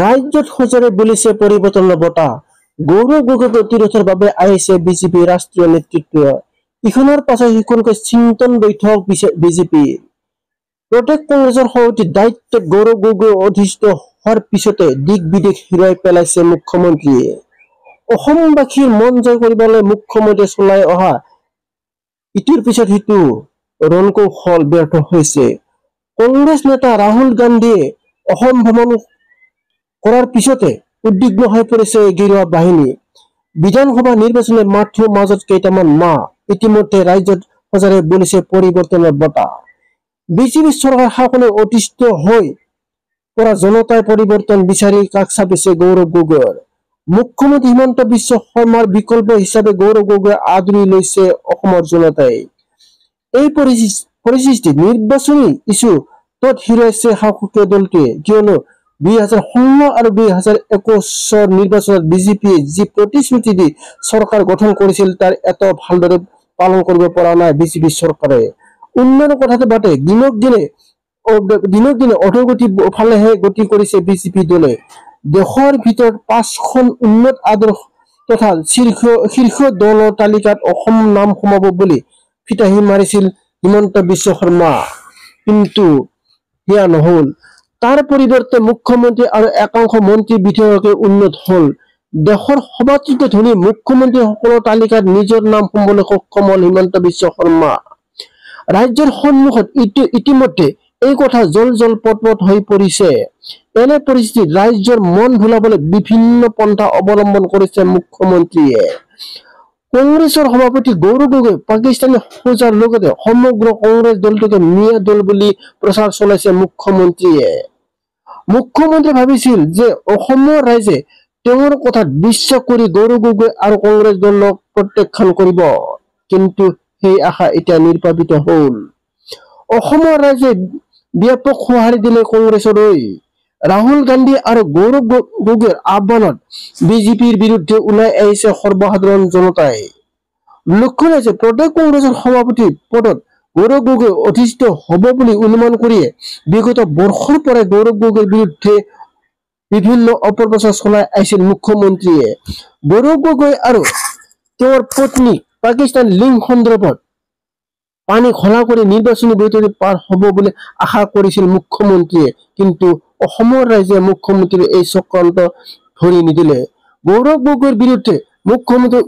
ৰাজ্যত সজাৰে বুলিছে পৰিৱৰ্তনৰ বঁটা। গৌৰৱ গগৈ প্ৰতিৰোধৰ বাবে আহিছে বিজেপি ৰাষ্ট্ৰীয় নেতৃত্ব। ইখনৰ পাছত সিখনকৈ চিন্তন বৈঠক বিজেপি। প্ৰদেশ কংগ্ৰেছৰ সভাপতিৰ দায়িত্বত গৌৰৱ গগৈ অধিষ্ঠিত হোৱাৰ পিছতে দিক বিদেশ হেৰুৱাই পেলাইছে মুখ্যমন্ত্ৰীয়ে। অসমবাসীৰ মন জয় কৰিবলৈ মুখ্যমন্ত্ৰীয়ে চলাই অহা ইটোৰ পিছত সিটো ৰণকৌশল ব্যৰ্থ হৈছে। কংগ্ৰেছ নেতা ৰাহুল গান্ধীয়ে অসম ভ্ৰমণ কৰাৰ পিছতে উদ্বিগ্ন হৈ পৰিছে গেৰুৱা বাহিনী। বিধানসভা নিৰ্বাচনৰ মাথো মাজত কেইটামান মাহ। ইতিমধ্যে ৰাজ্যত সজাৰে বুলিছে পৰিৱৰ্তনৰ বঁটা। বিজেপি চৰকাৰ শাসনত অতিষ্ঠ হৈ পৰা জনতাই পৰিৱৰ্তন বিচাৰি কাষ চাপিছে গৌৰৱ গগৈৰ। মুখ্যমন্ত্ৰী হিমন্ত বিশ্ব শৰ্মাৰ বিকল্প হিচাপে গৌৰৱ গগৈ আদৰি লৈছে অসমৰ জনতাই। এই পৰিস্থিতিত নিৰ্বাচনী ইছ্যু তত হেৰুৱাইছে শাসকীয় দলটোৱে, কিয়নো 2016 আৰু 2021 নিৰ্বাচনত বিজেপিয়ে যি প্ৰতিশ্ৰুতি দি চৰকাৰ গঠন কৰিছিল তাৰ এটাও ভালদৰে পালন কৰিব পৰা নাই বিজেপি চৰকাৰে। উন্নয়নৰ কথাটো বাদে দিনক দিনে অধোগতি ফালেহে গতি কৰিছে বিজেপি দলে। দেশৰ ভিতৰত 5খন উন্নত আদৰ্শ তথা শীৰ্ষ দলৰ তালিকাত অসম নাম সোমাব বুলি ফিতাহি মাৰিছিল হিমন্ত বিশ্ব শৰ্মা, কিন্তু সেয়া নহল। তাৰ পৰিৱৰ্তে মুখ্যমন্ত্ৰী আৰু একাংশ মন্ত্ৰী বিধায়কে উন্নত হল। দেশৰ সবাতোকৈ ধনী মুখ্যমন্ত্ৰীসকলৰ তালিকাত নিজৰ নাম সোমাবলৈ সক্ষম হল হিমন্ত বিশ্ব শৰ্মা। ৰাজ্যৰ সন্মুখত ইতিমধ্যে এই কথা জল পট হৈ পৰিছে। এনে পৰিস্থিতিত ৰাজ্যৰ মন ভুলাবলৈ বিভিন্ন পন্থা অৱলম্বন কৰিছে মুখ্যমন্ত্ৰীয়ে। কংগ্ৰেছৰ সভাপতি গৌৰৱ গগৈ পাকিস্তানী সূজাৰ লগতে সমগ্ৰ কংগ্ৰেছ দলটোকে মিয়া দল বুলি প্ৰচাৰ চলাইছে মুখ্যমন্ত্ৰীয়ে। মুখ্যমন্ত্ৰীয়ে ভাবিছিল যে অসমৰ ৰাইজে তেওঁৰ কথাত বিশ্বাস কৰি গৌৰৱ গগৈ আৰু কংগ্ৰেছ দলক প্ৰত্যাখ্যান কৰিব, কিন্তু সেই আশা এতিয়া নিৰ্বাপিত হল। অসমৰ ৰাইজে ব্যাপক সঁহাৰি দিলে কংগ্ৰেছলৈ। ৰাহুল গান্ধী আৰু গৌৰৱ গগৈৰ আহ্বানত বিজেপিৰ বিৰুদ্ধে ওলাই আহিছে সৰ্বসাধাৰণ জনতাই। লক্ষণীয় যে প্ৰদেশ কংগ্ৰেছৰ সভাপতি পদত গৌৰৱ গগৈ অধিষ্ঠিত হব বুলি অনুমান কৰিয়ে বিগত বৰ্ষৰ পৰাই গৌৰৱ গগৈৰ বিৰুদ্ধে বিভিন্ন অপপ্ৰচাৰ চলাই আহিছিল মুখ্যমন্ত্ৰীয়ে। গৌৰৱ গগৈ আৰু তেওঁৰ পত্নী পাকিস্তান লিংক সন্দৰ্ভত পানী ঘোলা কৰি নিৰ্বাচনী বৈতৰণি পাৰ হব বুলি আশা কৰিছিল মুখ্যমন্ত্ৰীয়ে, কিন্তু অসমৰ ৰাইজে মুখ্যমন্ত্ৰীৰ এই চক্ৰান্ত ধৰি নিদিলে। গৌৰৱ গগৈৰ বিৰুদ্ধে মুখ্যমন্ত্ৰীয়ে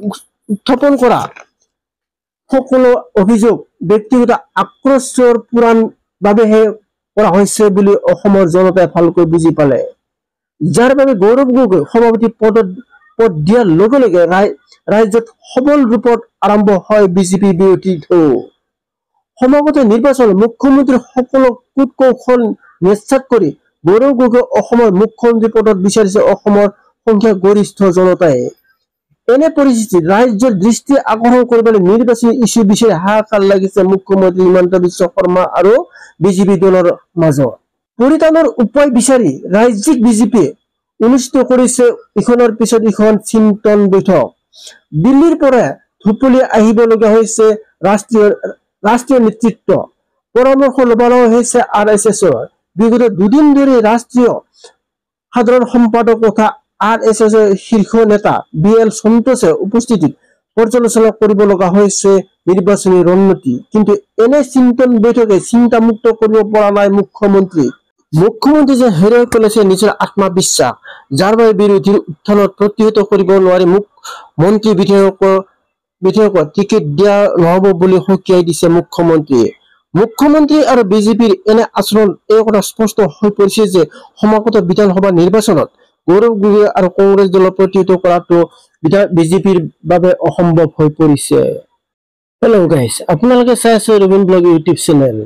উত্থাপন কৰা সকলো অভিযোগ ব্যক্তিগত আক্ৰোশৰ পূৰণ বাবেহে কৰা হৈছে বুলি অসমৰ জনতাই ভালকৈ বুজি পালে, যাৰ বাবে গৌৰৱ গগৈ সভাপতি পদ দিয়াৰ লগে লগে ৰাজ্যত সবল ৰূপত আৰম্ভ হয় বিজেপি বিৰোধী ঢৌ। সমাগত নিৰ্বাচনত মুখ্যমন্ত্ৰীৰ সকলো কূট কৌশল নিশ্চাত কৰি গৌৰৱ গগৈ অসমৰ মুখ্যমন্ত্ৰী পদত বিচাৰিছে অসমৰ সংখ্যাগৰিষ্ঠ জনতাই। এনে পৰিস্থিতিত ৰাজ্যৰ দৃষ্টি আকৰ্ষণ কৰিবলৈ নিৰ্বাচনী ইছ্যু বিচাৰি হাহাকাৰ লাগিছে মুখ্যমন্ত্ৰী হিমন্ত বিশ্ব শৰ্মা আৰু বিজেপি দলৰ মাজত। পৰিত্ৰাণৰ উপায় বিচাৰি ৰাজ্যিক বিজেপিয়ে অনুষ্ঠিত কৰিছে ইখনৰ পিছত ইখন চিন্তন বৈঠক। দিল্লীৰ পৰা ঢুপলি আহিব লগা হৈছে ৰাষ্ট্ৰীয় নেতৃত্ব। পৰামৰ্শ লব লগা হৈছে RSSৰ। বিগত দুদিন ধৰি ৰাষ্ট্ৰীয় সাধাৰণ সম্পাদক তথা RSSৰ শীৰ্ষ নেতা BL সন্তোষে উপস্থিতিত পৰ্যালোচনা কৰিব লগা হৈছে নিৰ্বাচনী ৰণনীতি, কিন্তু এনে চিন্তন বৈঠকে চিন্তামুক্ত কৰিব পৰা নাই মুখ্যমন্ত্ৰী। মুখ্যমন্ত্ৰী যে হেৰুৱাই পেলাইছে নিজৰ আত্মবিশ্বাস, যাৰ বাবে বিৰোধীৰ উত্থানত প্ৰতিহত কৰিব নোৱাৰি মন্ত্ৰী বিধায়কক টিকেট দিয়া নহব বুলি সকীয়াই দিছে মুখ্যমন্ত্ৰীয়ে। মুখ্যমন্ত্ৰী আৰু বিজেপিৰ এনে আচৰণ এই কথা স্পষ্ট হৈ পৰিছে যে সমাগত বিধানসভা নিৰ্বাচনত গৌৰৱ গগৈ আৰু কংগ্ৰেছ দলক প্ৰতিহত কৰাটো বিজেপিৰ বাবে অসম্ভৱ হৈ পৰিছে। হেল্ল' গাইজ, আপোনালোকে চাই আছে ৰবীন ব্লগ ইউটিউব চেনেল।